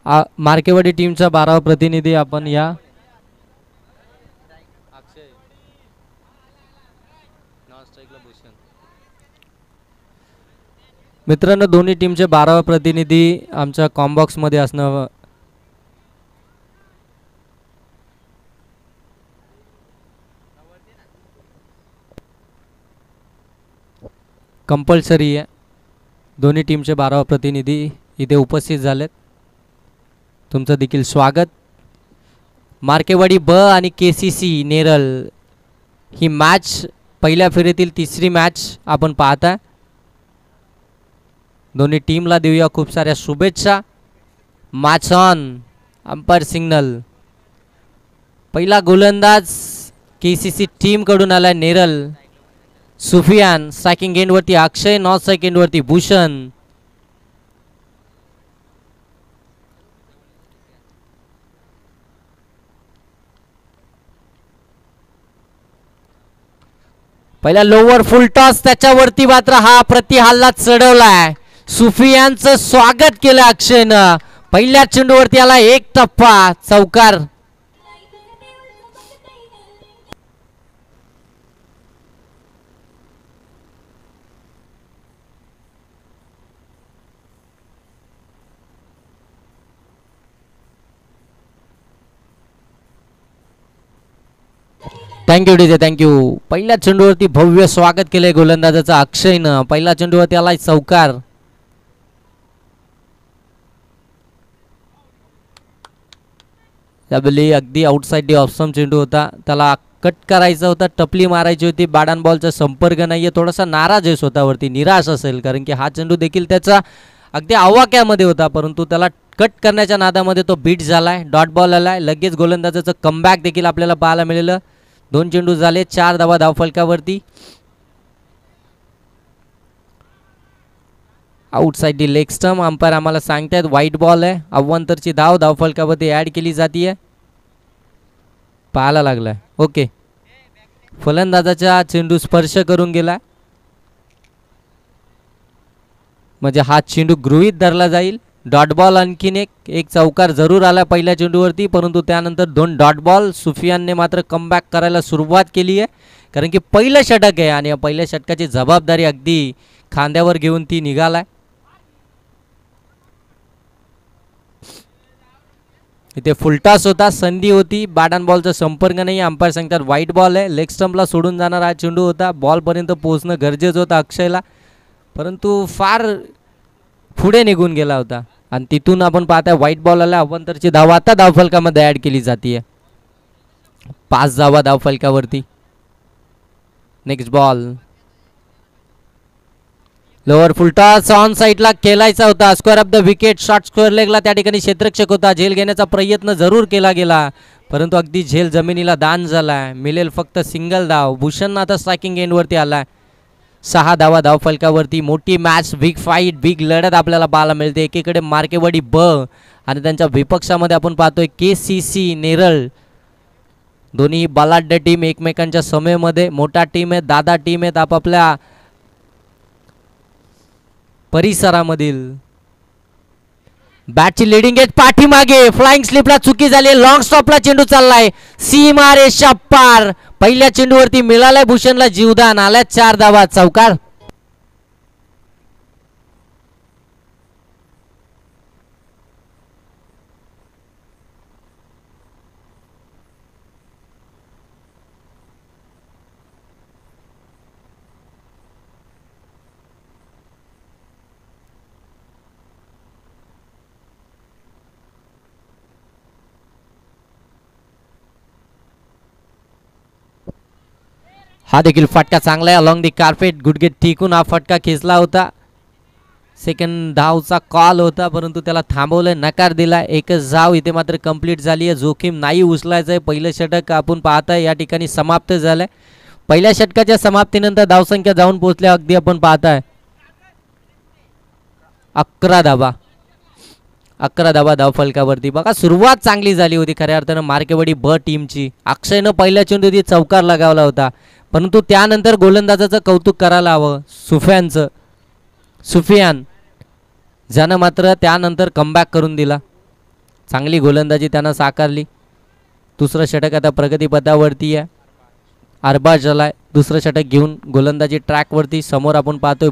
मार्केवाडी टीमचा 12वा प्रतिनिधी आपण या मित्रांनो, दोन्ही टीमचे 12वा प्रतिनिधी आमच्या कॉम्बॉक्स मध्ये असणं कंपल्सरी आहे. दोन्ही टीमचे 12वा प्रतिनिधी इथे उपस्थित झालेत. तुमचं देखील स्वागत. मार्केवाडी ब आणि KCC नेरळ ही मॅच पहिल्या फेरीतील तिसरी मॅच आपण पाहता. दोन्ही टीमला देऊया खूप साऱ्या शुभेच्छा. Match on. Umpire signal. पहिला गोलंदाज KCC टीम कडून आला नेरळ. सुफियान. स्ट्रायकिंग एंड वरती अक्षय. नॉर्थ स्ट्रायकिंग वरती भूषण. पहिला लोवर फुल टॉस, त्याच्यावरती मात्र हा प्रति हल्ला चढवलाय. सुफियानचं स्वागत केलं अक्षयनं. पहिल्या चेंडूवरती आला एक टप्पा चौकार. Thank you DJ, thank you. पहिल्या चेंडूवरती भव्य स्वागत केलंय गोलंदाजाचं अक्षयनं. पहिल्या चेंडूवरती आलाय चौकार. त्यावेळी अगदी आउटसाइड ऑप्शन चेंडू होता, त्याला कट करायचा होता, टपली मारायची होती. बॅट बॉलचा संपर्क नाहीये. थोडासा नाराज आहे स्वतःवरती, निराश असेल, कारण की हा चेंडू देखील त्याचा अगदी आवाक्यामध्ये होता, परंतु त्याला कट करण्याच्या नादामध्ये तो बीट झालाय. डॉट बॉल आलाय. लगेच गोलंदाजाचं कमबॅक देखील आपल्याला पाहायला मिळालं. 2 चेंडू झाले, 4 धावा धावफलकावरती. Outside the leg stump. Umpire आम्हाला सांगतायत वाईट बॉल आहे. अव्वंतरची धाव धावफलकावरती ॲड केली जाते. पाहायला लागलाय. ओके. फलंदाजाचा चेंडू स्पर्श करून गेला, म्हणजे हा चेंडू गृहीत धरला जाईल. Dot ball. आणखीन एक चौकार जरूर आला पहिल्या चेंडूवरती, परंतु त्यानंतर 2 डॉट बॉल. सुफियानने मात्र कमबॅक करायला सुरुवात केली आहे, कारण की पहिलं षटक आहे आणि या पहिल्या षटकाची जबाबदारी अगदी खांद्यावर घेऊन ती निघालाय. इथे फुलटॉस होता, संधी होती, बॅट अँड बॉलचा संपर्क नाही. अंपायर सांगतात वाईट बॉल आहे. लेग स्टंपला सोडून जाणार हा चेंडू होता. बॉलपर्यंत पोहोचणं गरजेचं होतं अक्षयला, परंतु फार पुढे निघून गेला होता आणि तिथून आपण पाहताय व्हाईट बॉल आला. अव्वंतरची धाव आता धावफलकामध्ये ॲड केली जाते. 5 धावा धावफलकावरती. Next ball. Lower full toss on साईडला खेळायचा होता. Square off the wicket. Short square लेगला त्या ठिकाणी क्षेत्ररक्षक होता. झेल घेण्याचा प्रयत्न जरूर केला गेला, परंतु अगदी झेल जमिनीला दान झालाय. मिळेल फक्त सिंगल धाव. भूषण आता स्ट्रायकिंग एंडवरती आलाय. 6 धावा धावफलकावरती. मोठी मॅच, बिग फाईट, बिग लढत आपल्याला पाहायला मिळते. एकीकडे मार्केवाडी ब आणि त्यांच्या विपक्षामध्ये आपण पाहतोय KCC नेरळ. दोन्ही बलाढ्य टीम एकमेकांच्या समेमध्ये. मोठा टीम आहे, दादा टीम आहेत आपापल्या परिसरामधील. बॅटची लिडिंग एज पाठीमागे. फ्लाइंग स्लिपला चुकी झाली. लॉंग स्टॉपला चेंडू चाललाय. सीमा रेषा पार. पहिल्या चेंडूवरती मिळालाय भूषणला जीवदान. आल्या 4 धावा चौकार. हा देखील फटका चांगला आहे. अलॉंग दी कार्पेट गुडघे टिकून हा फटका खेचला होता. सेकंड धावचा कॉल होता, परंतु त्याला थांबवलं, नकार दिला. एकच धाव इथे मात्र कंप्लीट झाली आहे. जोखीम नाही उचलायचं आहे. पहिलं षटक आपण पाहताय या ठिकाणी समाप्त झालंय. पहिल्या षटकाच्या समाप्तीनंतर धावसंख्या जाऊन पोहोचल्या अगदी आपण पाहताय 11 धावा. 11 धावा धावफलकावरती. बघा सुरुवात चांगली झाली होती खऱ्या अर्थानं मार्केवाडी ब टीमची. अक्षयनं पहिल्या चेंडूत चौकार लगावला होता, परंतु त्यानंतर गोलंदाजाचं कौतुक करायला हवं सुफियान ज्यानं मात्र त्यानंतर कमबॅक करून दिला. चांगली गोलंदाजी त्यानं साकारली. दुसरं षटक आता प्रगतीपथावरती आहे. अरबाज झालाय दुसरं षटक घेऊन गोलंदाजी ट्रॅकवरती. समोर आपण पाहतोय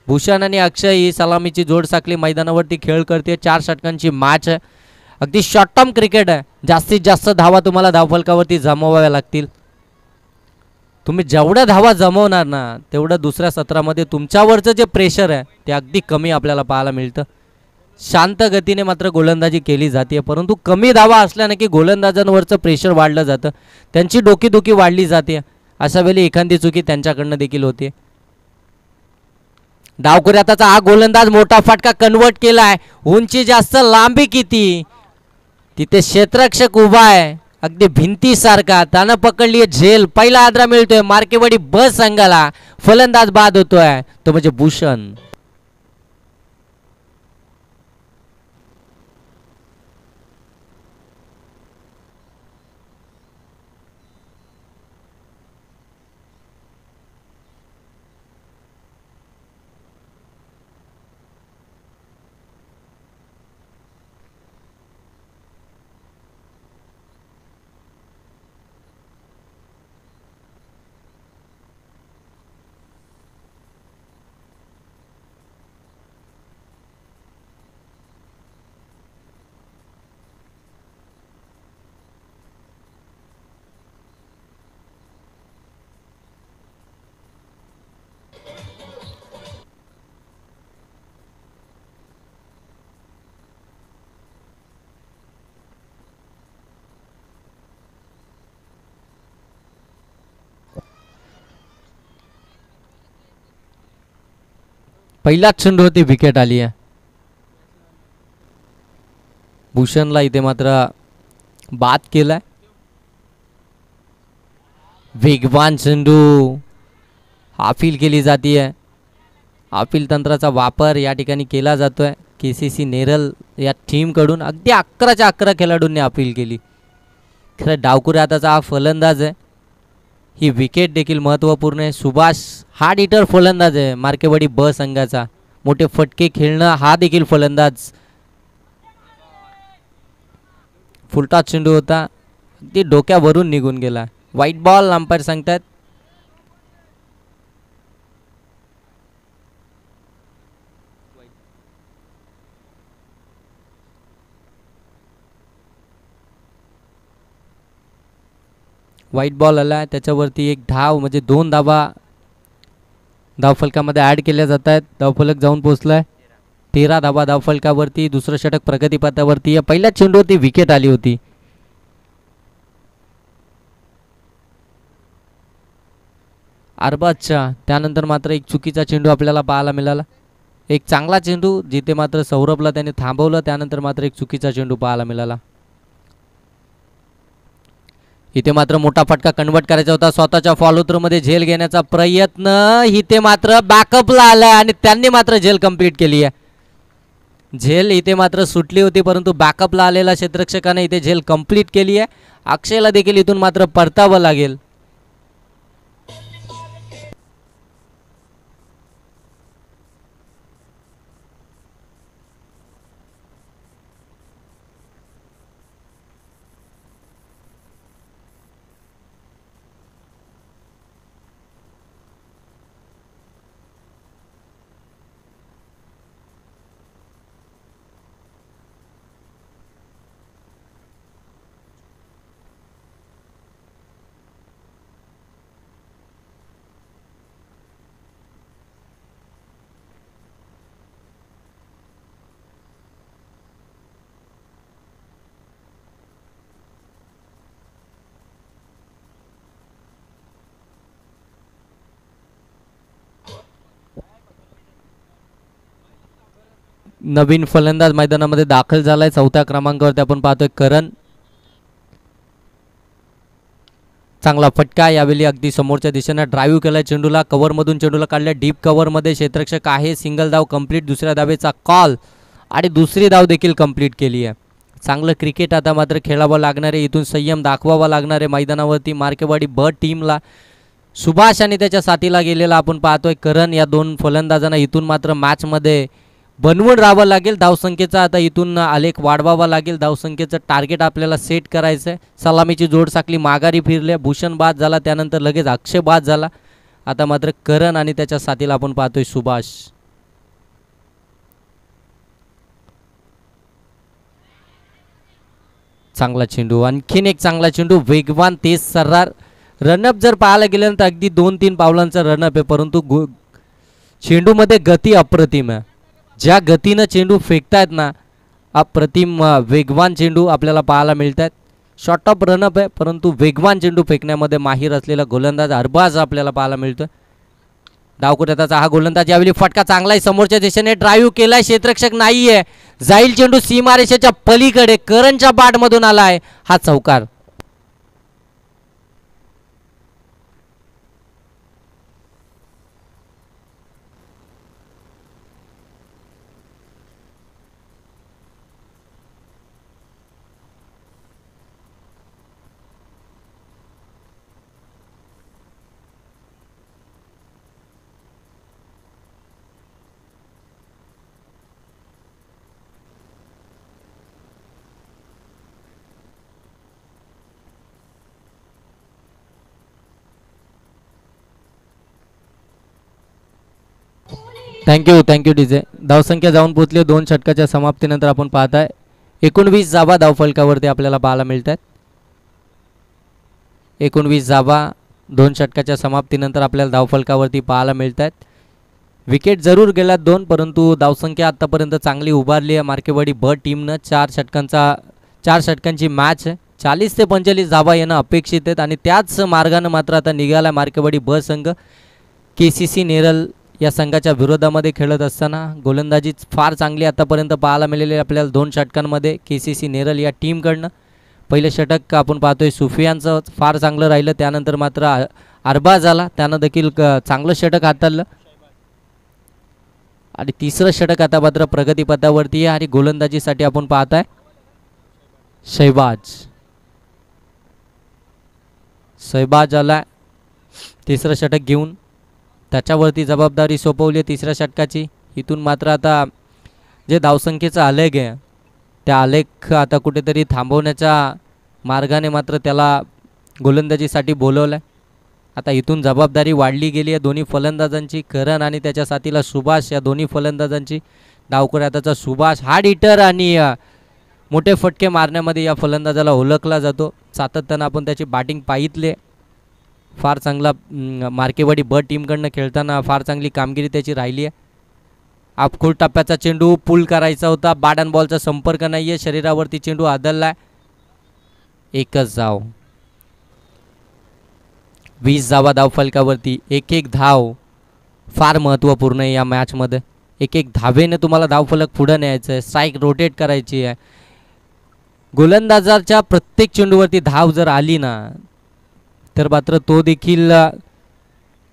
भूषण आणि अक्षय ही सलामीची जोड साकली मैदानावरती खेळ करते. 4 षटकांची मॅच आहे. अगदी शॉर्ट टर्म क्रिकेट आहे. जास्तीत जास्त धावा तुम्हाला धावफलकावरती जमवाव्या लागतील. तुम्ही जेवढ्या धावा जमवणार ना तेवढं दुसऱ्या सत्रामध्ये तुमच्यावरचं जे प्रेशर आहे ते अगदी कमी आपल्याला पाहायला मिळतं. शांत गतीने मात्र गोलंदाजी केली जाते, परंतु कमी धावा असल्याने की गोलंदाजांवरचं प्रेशर वाढलं जातं, त्यांची डोकीदुखी वाढली जाते. अशा वेळी एखादी चुकी त्यांच्याकडनं देखील होते. डावखुऱ्याचा हा गोलंदाज मोठा फटका कन्वर्ट केलाय. उंची जास्त, लांबी किती, तिथे क्षेत्ररक्षक उभा आहे अगदी भिंतीसारखा. त्यानं पकडली झेल. पहिला आदरा मिळतोय मार्केवाडी ब संघाला. फलंदाज बाद होतोय तो म्हणजे भूषण. पहिलाच चेंडूवरती विकेट आली आहे. भूषणला इथे मात्र बाद केलाय. वेगवान चेंडू अपील केली जाते. अपील तंत्राचा वापर या ठिकाणी केला जातोय. KCC नेरल या टीमकडून अगदी 11च्या 11 खेळाडूंनी अपील केली. खरं डावखुऱ्याचा हा फलंदाज आहे. ही विकेट देखील महत्त्वपूर्ण आहे. सुभाष हार्ड हिटर फलंदाज आहे मार्केवाडी ब संघाचा. मोठे फटके खेळणं हा देखील फलंदाज. फुलटा चेंडू होता अगदी डोक्यावरून निघून गेला. व्हाईट बॉल अंपायर सांगतात. व्हाईट बॉल आला. त्याच्यावरती एक धाव म्हणजे 2 धावा धावफलकामध्ये ॲड केल्या जात आहेत. धावफलक जाऊन पोहोचलाय 13 धावा धावफलकावरती. दुसरं षटक प्रगतीपथावरती. पहिल्या चेंडूवरती विकेट आली होती. अरबाजच्या त्यानंतर मात्र एक चुकीचा चेंडू आपल्याला पाहायला मिळाला. एक चांगला चेंडू जिथे मात्र सौरभला त्याने थांबवलं. त्यानंतर मात्र एक चुकीचा चेंडू पाहायला मिळाला. इथे मात्र मोठा फटका कन्वर्ट करायचा होता. स्वतःच्या फॉलो थ्रू मध्ये झेल घेण्याचा प्रयत्न. इथे मात्र बॅकअपला आलाय आणि त्यांनी मात्र झेल कंप्लीट केली आहे. झेल इथे मात्र सुटली होती, परंतु बॅकअपला आलेल्या क्षेत्ररक्षकाने इथे झेल कंप्लीट केली आहे. अक्षयला देखील इथून मात्र परतावं लागेल. नवीन फलंदाज मैदानामध्ये दाखल झालाय. 4थ्या क्रमांकावरती आपण पाहतोय करण. चांगला फटका. यावेळी अगदी समोरच्या दिशेने ड्राईव्ह केलाय चेंडूला. कव्हरमधून चेंडूला काढलाय. डीप कव्हरमध्ये क्षेत्ररक्षक आहे. सिंगल धाव कंप्लीट. दुसऱ्या धावेचा कॉल आणि दुसरी धाव देखील कंप्लीट केली आहे. चांगलं क्रिकेट आता मात्र खेळावं लागणार आहे. इथून संयम दाखवावा लागणार आहे मैदानावरती मार्केवाडी ब टीमला. सुभाष आणि त्याच्या साथीला गेलेला आपण पाहतोय करण. या 2 फलंदाजांना इथून मात्र मॅचमध्ये बनवून राहावं लागेल. धावसंख्येचा आता इथून आलेख वाढवावा लागेल. धावसंख्येचं टार्गेट आपल्याला सेट करायचं आहे. सलामीची जोड साखली माघारी फिरले. भूषण बाद झाला, त्यानंतर लगेच अक्षय बाद झाला. आता मात्र करण आणि त्याच्या साथीला आपण पाहतोय सुभाष. चांगला चेंडू, आणखीन एक चांगला चेंडू, वेगवान तेज सर्रार. रनअप जर पाहायला गेलं तर अगदी 2-3 पावलांचा रनअप आहे, परंतु चेंडूमध्ये गती अप्रतिम आहे. ज्या गतीनं चेंडू फेकतायत ना, अप्रतिम वेगवान चेंडू आपल्याला पाहायला मिळत आहेत. शॉर्ट ऑफ रनअप आहे, परंतु वेगवान चेंडू फेकण्यामध्ये माहीर असलेला गोलंदाज अरबाज आपल्याला पाहायला मिळतोय. डावकुट्याचा हा गोलंदाज यावेळी फटका चांगला आहे, समोरच्या दिशेने ड्राईव्ह केलाय, क्षेत्ररक्षक नाहीये, जाईल चेंडू सीमारेषेच्या पलीकडे, करणच्या बाटमधून आलाय हा चौकार. Thank you DJ. धावसंख्या जाऊन पोहोचली 2 षटकाच्या समाप्तीनंतर. आपण पाहताय 19 जाबा धावफलकावरती आपल्याला पाहायला मिळत आहेत. 19 जाबा 2 षटकाच्या समाप्तीनंतर आपल्याला धावफलकावरती पाहायला मिळत आहेत. विकेट जरूर गेल्यात 2, परंतु धावसंख्या आत्तापर्यंत चांगली उभारली आहे मार्केवाडी ब टीमनं. 4 षटकांची मॅच आहे. 40 ते 45 धावा येणं अपेक्षित आहेत आणि त्याच मार्गानं मात्र आता निघाला मार्केवाडी ब संघ. KCC नेरल या संघाच्या विरोधामध्ये खेळत असताना गोलंदाजी फार चांगली आतापर्यंत पाहायला मिळाली आपल्याला 2 षटकांमध्ये KCC नेरल या टीमकडनं. पहिलं षटक आपण पाहतोय सुफियानचं फार चांगलं राहिलं, त्यानंतर मात्र अरबाज आला, त्यानं देखील चांगलं षटक हाताळलं. आणि तिसरं षटक आता मात्र प्रगतीपथावरती आहे आणि गोलंदाजीसाठी आपण पाहताय शहबाज आला तिसरं षटक घेऊन. त्याच्यावरती जबाबदारी सोपवली तिसऱ्या षटकाची. इथून मात्र आता जे धावसंख्येचं आलेख आहे त्या आलेख आता कुठेतरी थांबवण्याच्या मार्गाने मात्र त्याला गोलंदाजीसाठी बोलवलं आहे. आता इथून जबाबदारी वाढली गेली आहे दोन्ही फलंदाजांची. करण आणि त्याच्या साथीला सुभाष या दोन्ही फलंदाजांची. डावकुऱ्याचा सुभाष हार्ड हिटर आणि मोठे फटके मारण्यामध्ये या फलंदाजाला ओळखला जातो. सातत्यानं आपण त्याची बॅटिंग पाहितले. फार चांगला मार्केवाडी ब टीमकडनं खेळताना फार चांगली कामगिरी त्याची राहिली आहे. अफखोल टप्प्याचा चेंडू पुल करायचा होता, बॅट अँड बॉलचा संपर्क नाही आहे, शरीरावरती चेंडू आदळला आहे. एकच धाव. 20 धावा धावफलकावरती. एक धाव फार महत्त्वपूर्ण आहे या मॅचमध्ये. एक धावेने तुम्हाला धावफलक पुढे न्यायचं आहे, स्ट्राईक रोटेट करायची आहे. गोलंदाजाच्या प्रत्येक चेंडूवरती धाव जर आली ना तर मात्र तो देखील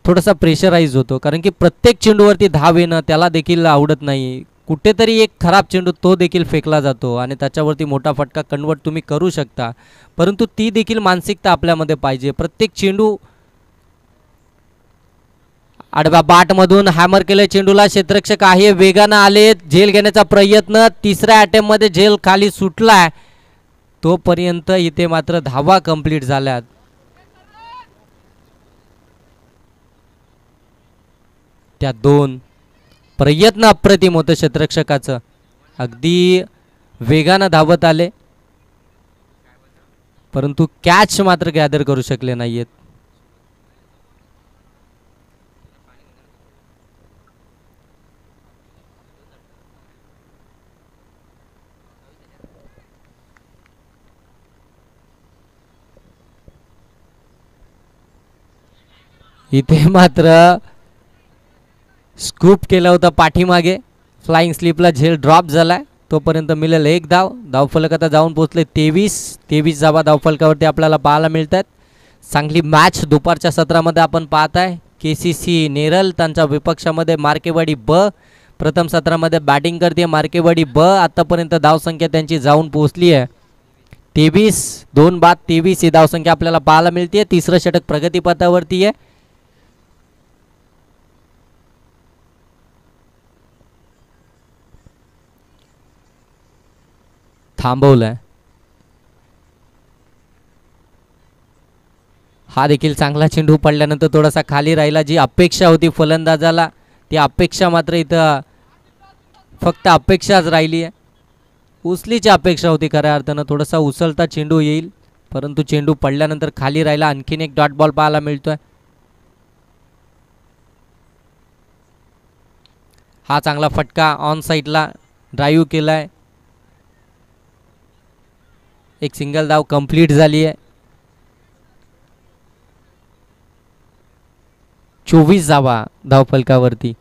थोडासा प्रेशराईज होतो, कारण की प्रत्येक चेंडूवरती धाव येणं त्याला देखील आवडत नाही. कुठेतरी एक खराब चेंडू तो देखील फेकला जातो आणि त्याच्यावरती मोठा फटका कन्वर्ट तुम्ही करू शकता, परंतु ती देखील मानसिकता आपल्यामध्ये पाहिजे. प्रत्येक चेंडू आडव्या बाटमधून हॅमर केले चेंडूला, क्षेत्ररक्षक आहे, वेगानं आले, झेल घेण्याचा प्रयत्न, तिसऱ्या अटेम्प्टमध्ये झेल खाली सुटलाय. तोपर्यंत इथे मात्र धावा कंप्लीट झाल्यात. त्या 2 प्रयत्न अप्रतिम होतं क्षेत्ररक्षकाचं. अगदी वेगानं धावत आले, परंतु कॅच मात्र गॅदर करू शकले नाहीयेत. इथे मात्र स्कूप केला होता पाठीमागे, फ्लाइंग स्लिपला झेल ड्रॉप झालाय. तोपर्यंत मिळेल 1 धाव. धावफलक आता जाऊन पोहोचले 23 धावा धावफलकावरती आपल्याला पाहायला मिळतात. चांगली मॅच दुपारच्या सत्रामध्ये आपण पाहताय. KCC नेरल त्यांच्या विपक्षामध्ये मार्केवाडी ब प्रथम सत्रामध्ये बॅटिंग करते. मार्केवाडी ब आतापर्यंत धावसंख्या त्यांची जाऊन पोहोचली आहे 23. 2 बाद 23 ही धावसंख्या आपल्याला पाहायला मिळते. तिसरं षटक प्रगतीपथावरती आहे. थांबवलाय. हा देखील चांगला चेंडू पडल्यानंतर थोडासा खाली राहिला. जी अपेक्षा होती फलंदाजाला ती अपेक्षा मात्र इथं फक्त अपेक्षाच राहिली आहे. उचलीची अपेक्षा होती खऱ्या अर्थानं. थोडासा उचलता चेंडू येईल परंतु चेंडू पडल्यानंतर खाली राहिला. आणखीन एक डॉट बॉल पाहायला मिळतोय. हा चांगला फटका ऑन साईडला ड्राईव्ह केलाय. एक सिंगल धाव कंप्लीट झाली आहे. 24 धावा धावफलकावरती.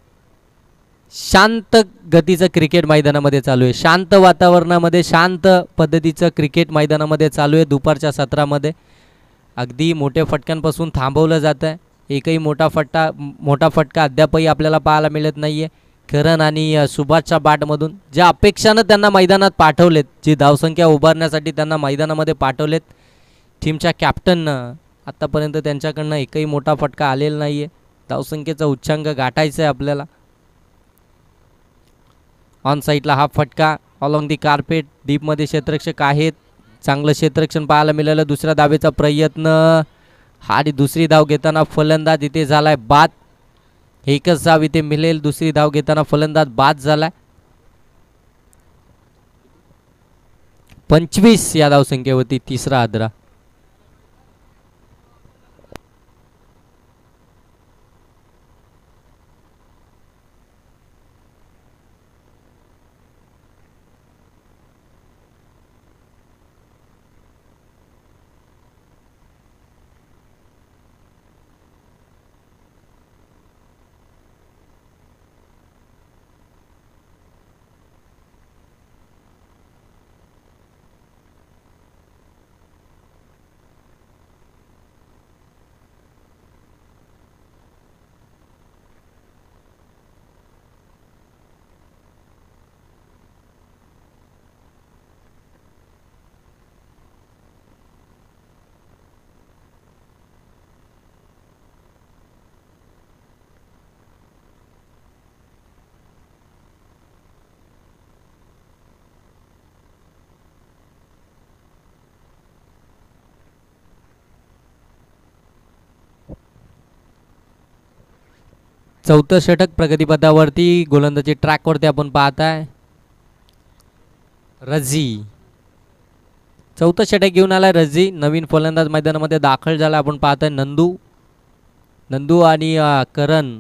शांत गतीचं क्रिकेट मैदानामध्ये चालू आहे. शांत वातावरणामध्ये शांत पद्धतीचं क्रिकेट मैदानामध्ये चालू आहे. दुपारच्या सत्रामध्ये अगदी मोठ्या फटक्यांपासून थांबवलं जात आहे. एकही मोठा फटका अद्यापही आपल्याला पाहायला मिळत नाही आहे. करण आणि सुभाषच्या बॅटमधून ज्या अपेक्षानं त्यांना मैदानात पाठवलेत, जी धावसंख्या उभारण्यासाठी त्यांना मैदानामध्ये पाठवलेत टीमच्या कॅप्टननं, आत्तापर्यंत त्यांच्याकडनं एकही मोठा फटका आलेला नाही आहे. धावसंख्येचा उच्चांक गाठायचा आहे आपल्याला. ऑन साईडला हा फटका अलॉंग दी कार्पेट. डीपमध्ये क्षेत्ररक्षक आहेत. चांगलं क्षेत्ररक्षण पाहायला मिळालं. दुसऱ्या धावेचा प्रयत्न आणि दुसरी धाव घेताना फलंदाज इथे झालाय बाद. एकच धाव इथे मिळेल. दुसरी धाव घेताना फलंदाज बाद झालाय. 25 या धावसंख्येवरती तिसरा आदरा. चौथं षटक प्रगतीपथावरती. गोलंदाजी ट्रॅकवरती आपण पाहताय. रझी चौथं षटक घेऊन आलाय. रझी नवीन फलंदाज मैदानामध्ये दाखल झाला. आपण पाहताय नंदू आणि करण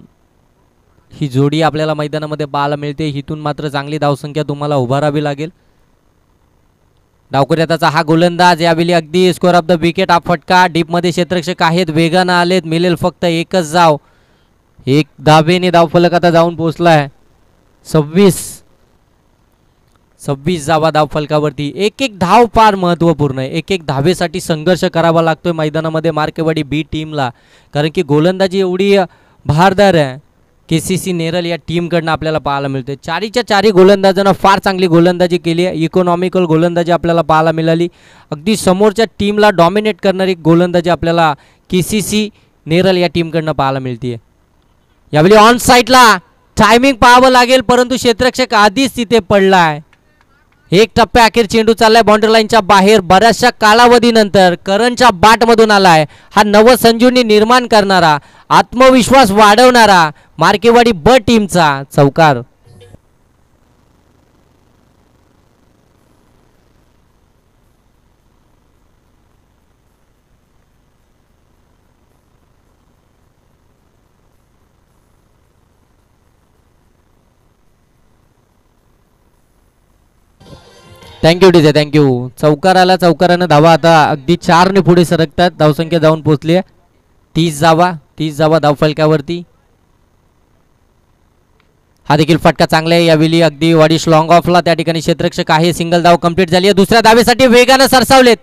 ही जोडी आपल्याला मैदानामध्ये पाहायला मिळते. हिथून मात्र चांगली धावसंख्या तुम्हाला उभारावी लागेल. डावखुऱ्याचा हा गोलंदाज यावेळी अगदी स्कोअर ऑफ द विकेट. हा फटका डीपमध्ये क्षेत्ररक्षक आहेत. वेगानं आलेत. मिळेल फक्त एकच धाव. एक धावेने धावफलक आता जाऊन पोहोचलाय. 26 धावा धावफलकावरती. एक धाव फार महत्त्वपूर्ण आहे. एक धावेसाठी संघर्ष करावा लागतोय मैदानामध्ये मार्केवाडी बी टीमला. कारण की गोलंदाजी एवढी भारदार आहे. KCC नेरल या टीमकडनं आपल्याला पाहायला मिळते. चारीच्या चारी गोलंदाजांना फार चांगली गोलंदाजी केली आहे. इकॉनॉमिकल गोलंदाजी आपल्याला पाहायला मिळाली. अगदी समोरच्या टीमला डॉमिनेट करणारी गोलंदाजी आपल्याला KCC नेरल या टीमकडनं पाहायला मिळते. यावेळी ऑन साईडला टायमिंग पाहावं लागेल परंतु क्षेत्ररक्षक आधीच तिथे पडलाय. एक टप्प्या अखेर चेंडू चाललाय बाउंड्री लाईनच्या बाहेर. बऱ्याचशा कालावधीनंतर करणच्या बॅटमधून आलाय. हा नवसंजीवनी निर्माण करणारा, आत्मविश्वास वाढवणारा मार्केवाडी ब टीमचा चौकार. Thank you DJ, thank you. चौकाराला चौकारानं धावा आता अगदी 4ने पुढे सरकतात. धावसंख्या जाऊन पोहोचली आहे 30 धावा धावफलकावरती. हा देखील फटका चांगला आहे. यावेळी अगदी वाडीश लॉंग ऑफला त्या ठिकाणी क्षेत्ररक्षक आहे. सिंगल धाव कंप्लीट झाली आहे. दुसऱ्या धावेसाठी वेगानं सरसावलेत.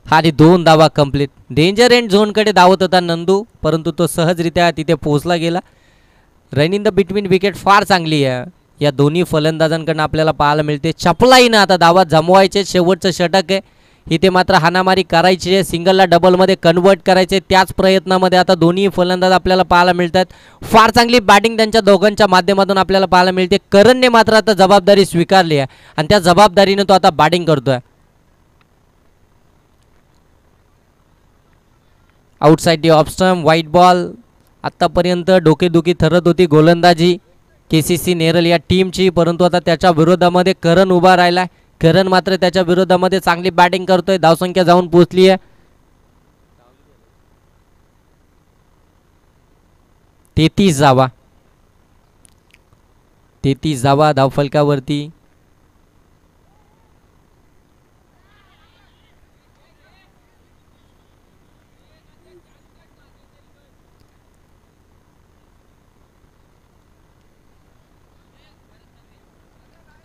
आणि 2 धावा कंप्लीट. डेंजर एंड झोनकडे धावत होता नंदू परंतु तो सहजरित्या तिथे पोहोचला गेला. Run in the between wicket फार चांगली आहे या दोन्ही फलंदाजांकडून आपल्याला पाहायला मिळते. चपलाईनं आता धावा जमवायचे. शेवटचं षटक आहे. इथे मात्र हाणामारी करायची आहे, सिंगलला डबलमध्ये कन्वर्ट करायचे. त्याच प्रयत्नामध्ये आता दोन्ही फलंदाज आपल्याला पाहायला मिळतात. फार चांगली बॅटिंग त्यांच्या दोघांच्या माध्यमातून आपल्याला पाहायला मिळते. करणने मात्र आता जबाबदारी स्वीकारली आहे आणि त्या जबाबदारीने तो आता बॅटिंग करतोय. Outside the off stump, white ball. आत्तापर्यंत डोकेदुखी ठरत होती गोलंदाजी KCC नेरल या टीमची, परंतु आता त्याच्या विरोधामध्ये करण उभा राहिला. करण मात्र त्याच्या विरोधामध्ये चांगली बॅटिंग करतोय. धावसंख्या जाऊन पोहोचली आहे 33 धावा. 33 धावा धावफलकावरती.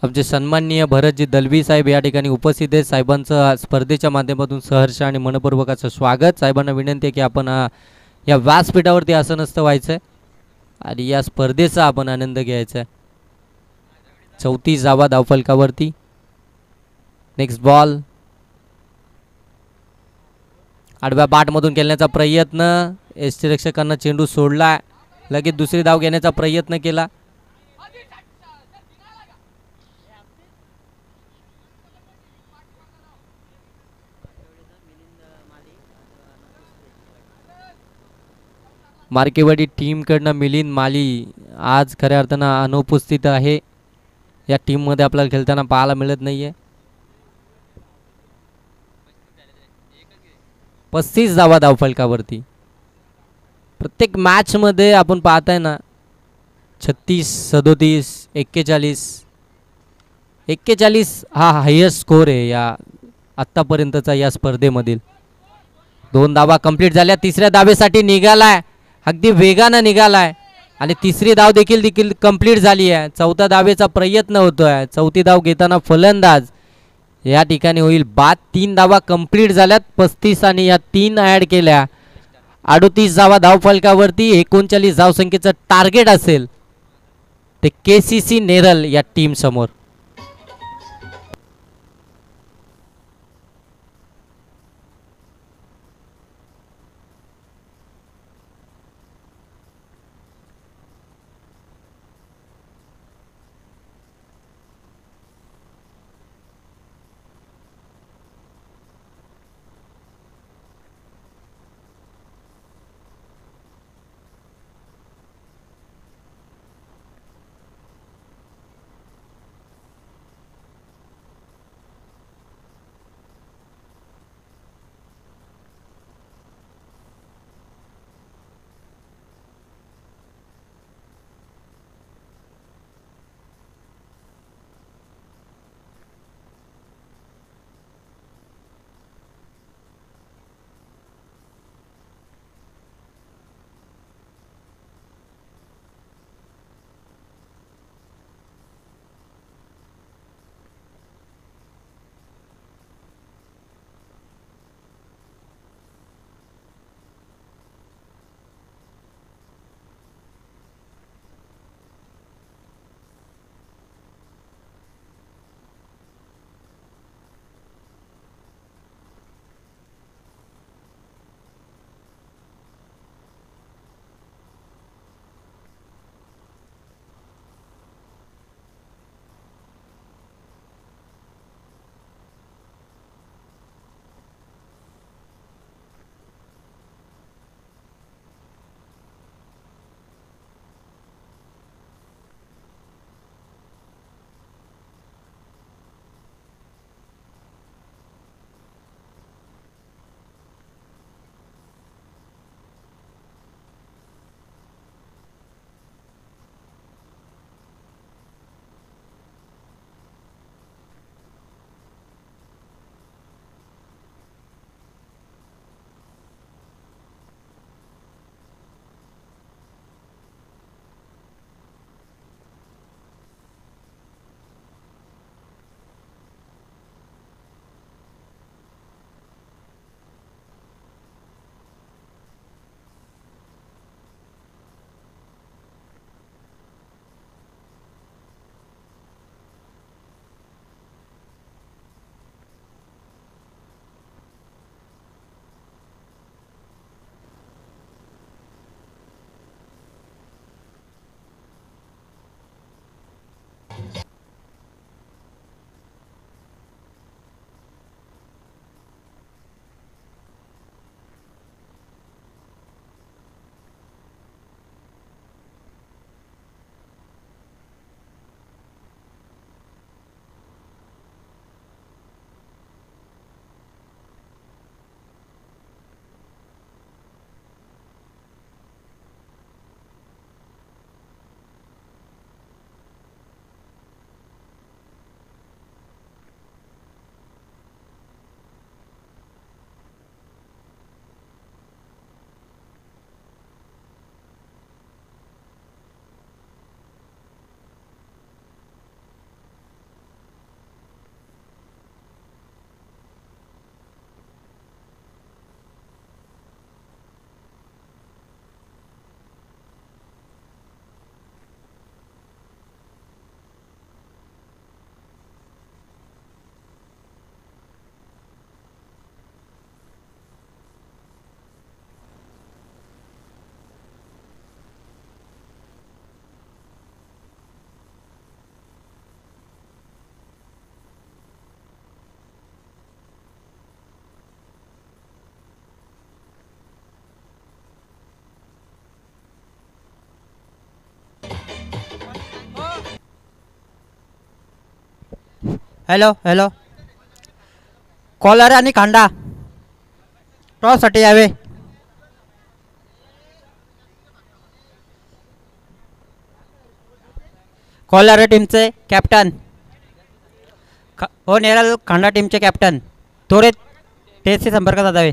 आमचे सन्माननीय भरतजी दलवी साहेब या ठिकाणी उपस्थित आहेत. साहेबांचं स्पर्धेच्या माध्यमातून सहर्ष आणि मनपूर्वक असं स्वागत. साहेबांना विनंती आहे की आपण या व्यासपीठावरती आसनस्थ व्हायचं आहे आणि या स्पर्धेचा आपण आनंद घ्यायचा आहे. 34 धावा धावफलकावरती. Next ball. आडव्या बाटमधून खेळण्याचा प्रयत्न. यष्टीरक्षकांना चेंडू सोडला. लगेच दुसरी धाव घेण्याचा प्रयत्न केला. मार्केवाडी टीमकडनं मिलिंद माली आज खऱ्या अर्थानं अनुपस्थित आहे. या टीममध्ये आपल्याला खेळताना पाहायला मिळत नाही आहे. 35 धावा धावफलकावरती. प्रत्येक मॅचमध्ये आपण पाहताय ना 36, 37, 41 हा हायेस्ट स्कोर आहे या आत्तापर्यंतचा या स्पर्धेमधील. 2 धावा कंप्लीट झाल्या. तिसऱ्या धावेसाठी निघालाय, अगदी वेगानं निघालाय आणि तिसरी धाव देखील कंप्लीट झाली आहे. चौथ्या धावेचा प्रयत्न होतोय. चौथी धाव घेताना फलंदाज या ठिकाणी होईल बाद. 3 धावा कंप्लीट झाल्यात. 35 आणि या 3 ॲड केल्या. 38 धावा धावफलकावरती. 39 धावसंख्येचं टार्गेट असेल ते KCC नेरल या टीम समोर. Hello hello. कॉलर आणि खांडा टॉससाठी यावे. कॉलर टीमचे कॅप्टन हो नेरल खांडा टीमचे कॅप्टन थोडे तेच संपर्क साधावे.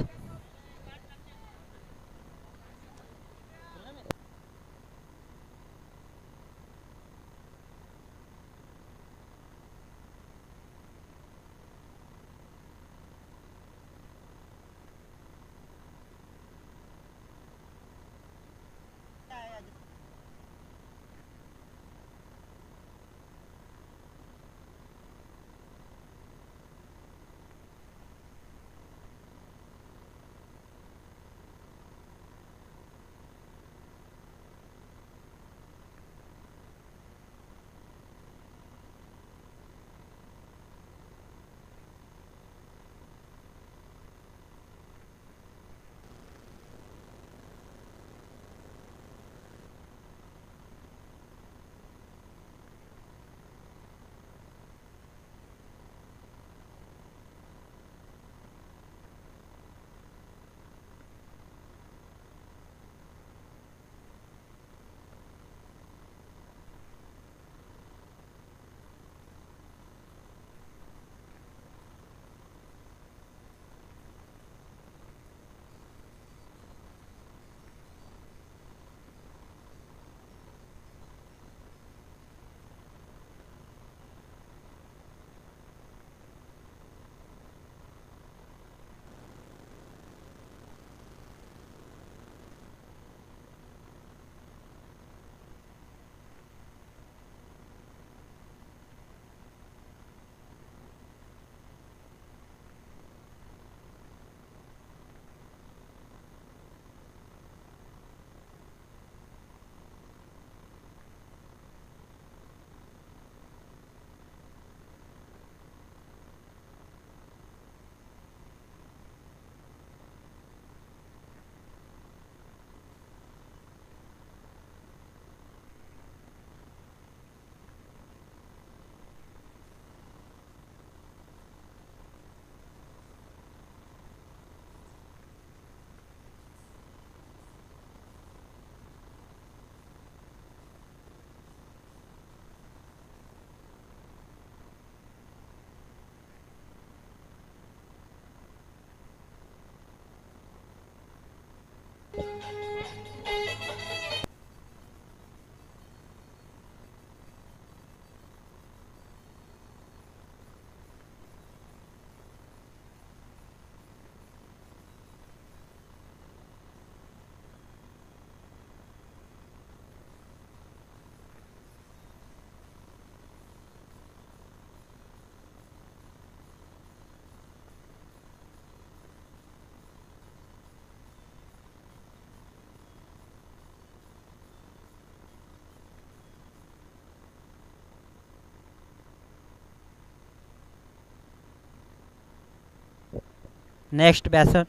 नेक्स्ट बॅसर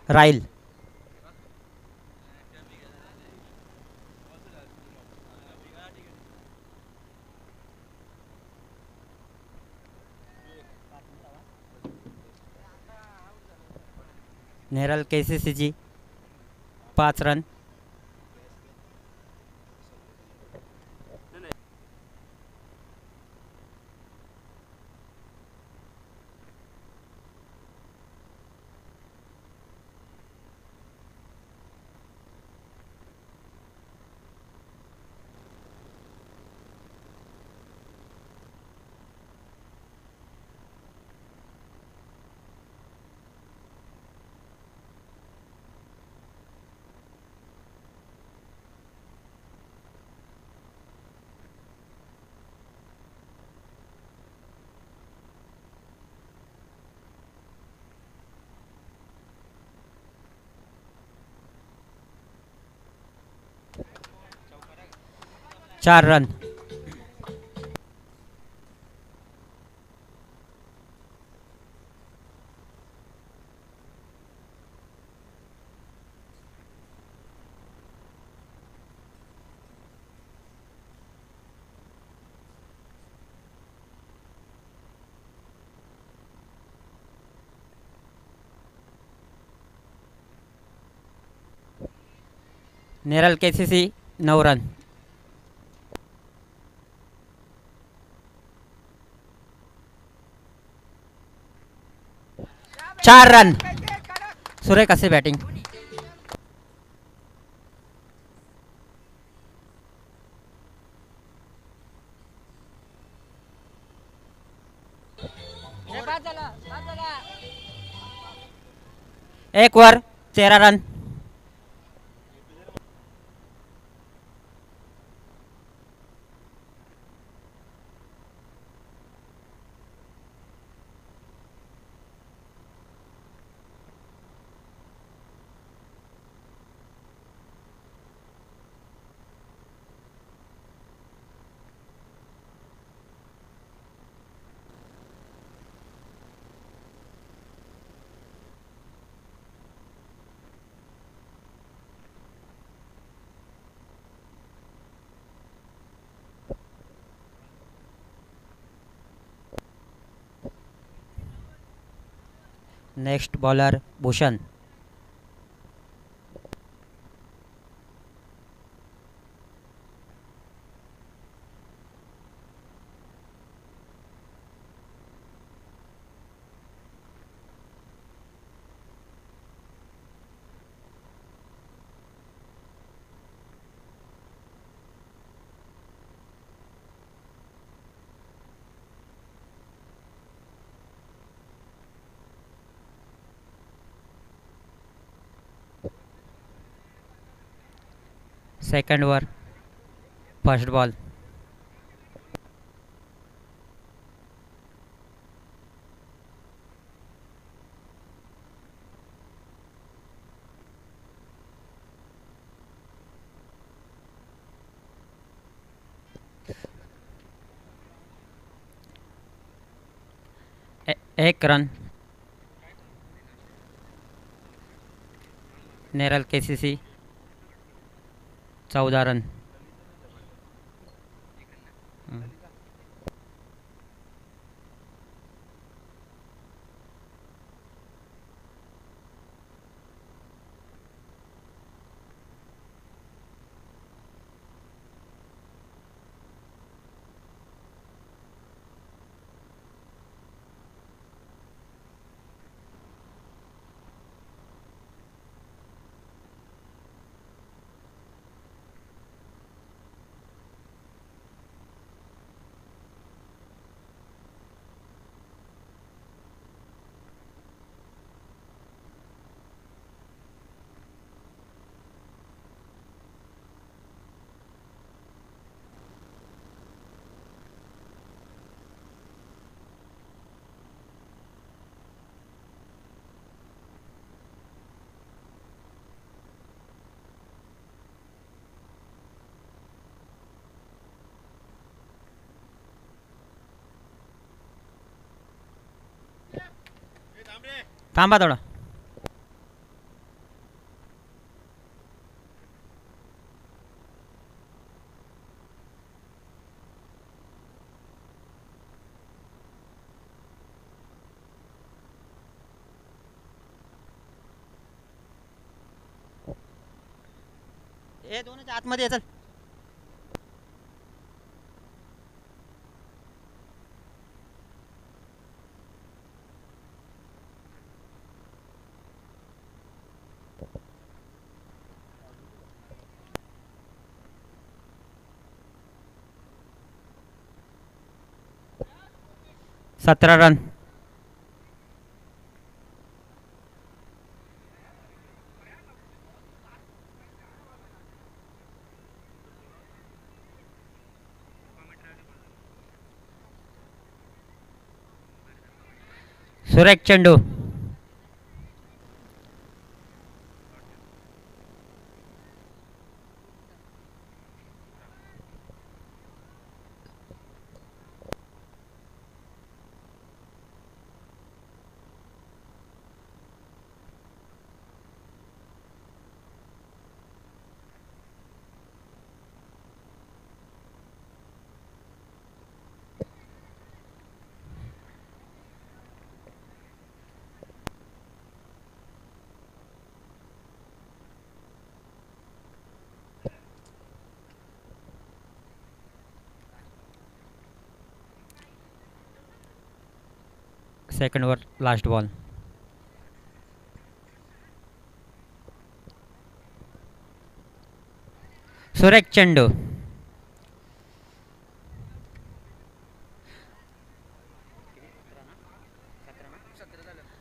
राहील. Neral KCCG 5 run. चार run. Neral KCC 9 run. 4 run. सुरेख असे बॅटिंग. एक वर 13 run. Next bowler Bhushan. Second वर फर्स्ट बॉल. एक रन. Neral KCC 14 run. थांबा थोडा. हे दोनच आतमध्ये चल. सतरा रन. सुरेख चेंडू. Second over last ball. सुरेख चेंडू.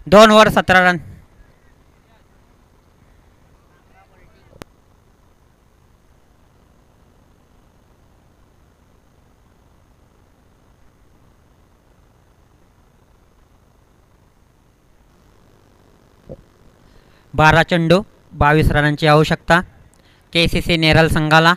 2 ओव्हर 17 रन. बारा चेंडू 22 रनांची आवश्यकता KCC नेरल संघाला.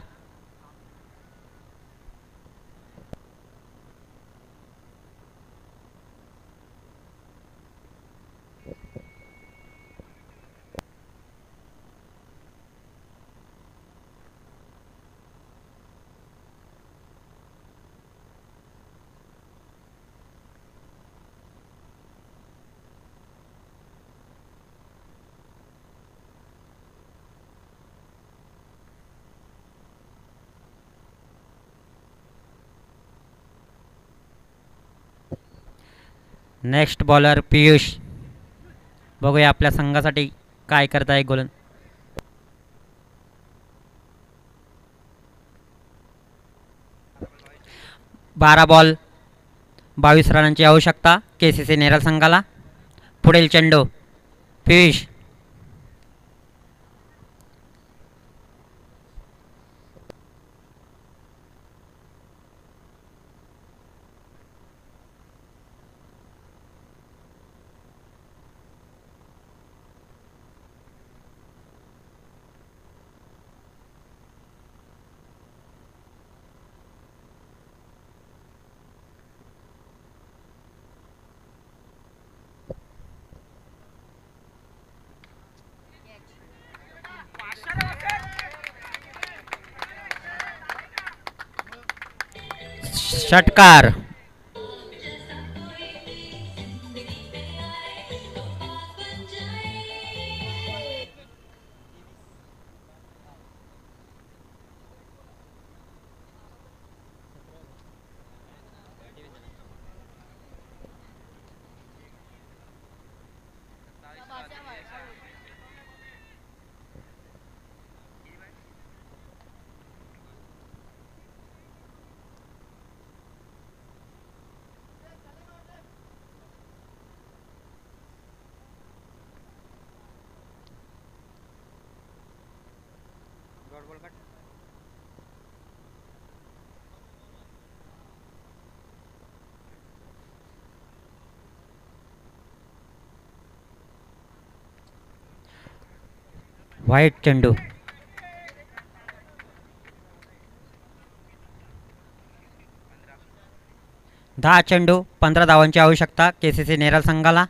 Next bowler Piyush. बघूया आपल्या संघासाठी काय करताय गोलन. 12 बॉल 22 रनांची आवश्यकता KCC नेरल संघाला. पुढील चेंडू पियुष. षटकार. व्हाईट चेंडू. 10 चेंडू 15 धावांची आवश्यकता KCC नेरल संघाला.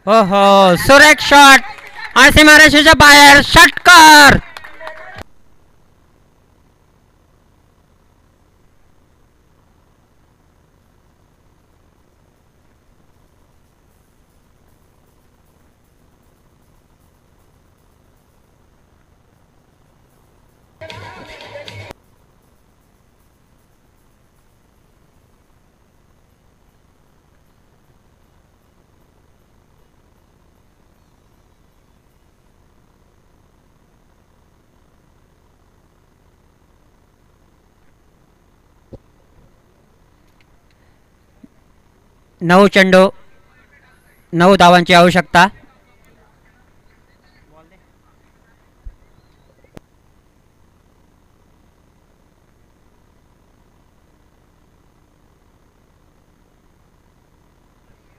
ओहो सुरेख शॉट आणि सीमारेषेच्या बाहेर षटकार. नऊ चेंडू 9 धावांची आवश्यकता.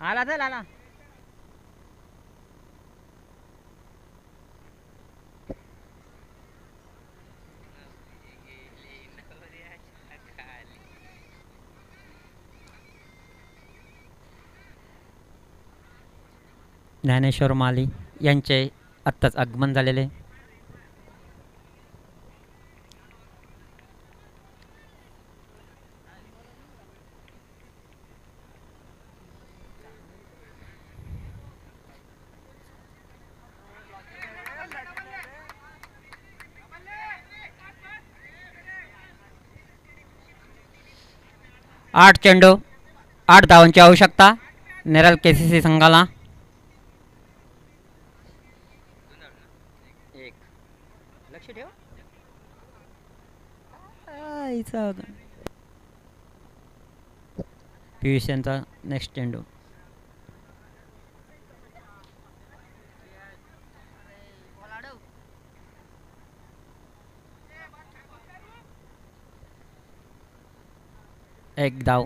आला चल आला. ज्ञानेश्वर माली यांचे आत्ताच आगमन झालेले. 8 चेंडू 8 धावांची आवश्यकता नेरळ केसीसी संघाला. लक्ष ठेव. पियुष यांचा नेक्स्ट चेंडू. एक धाव.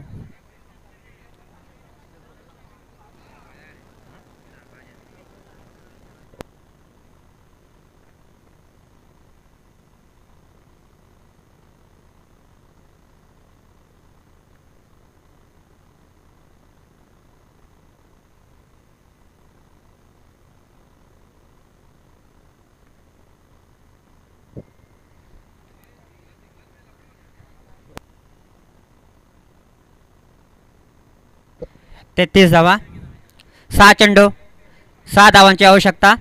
तेहतीस धावा 6 चेंडू 6 धावांची आवश्यकता.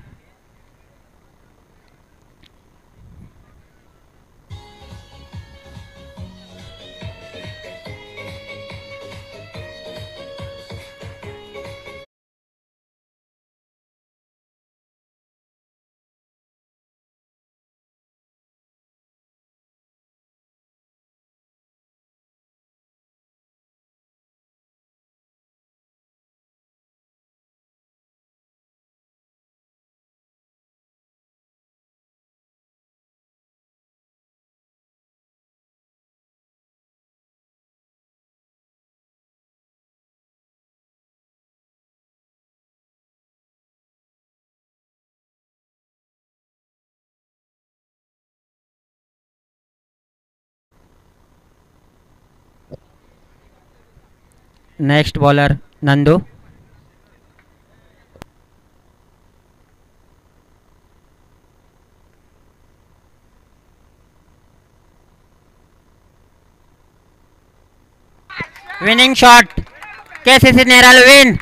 Next bowler Nandu. Winning shot KCC Neral win.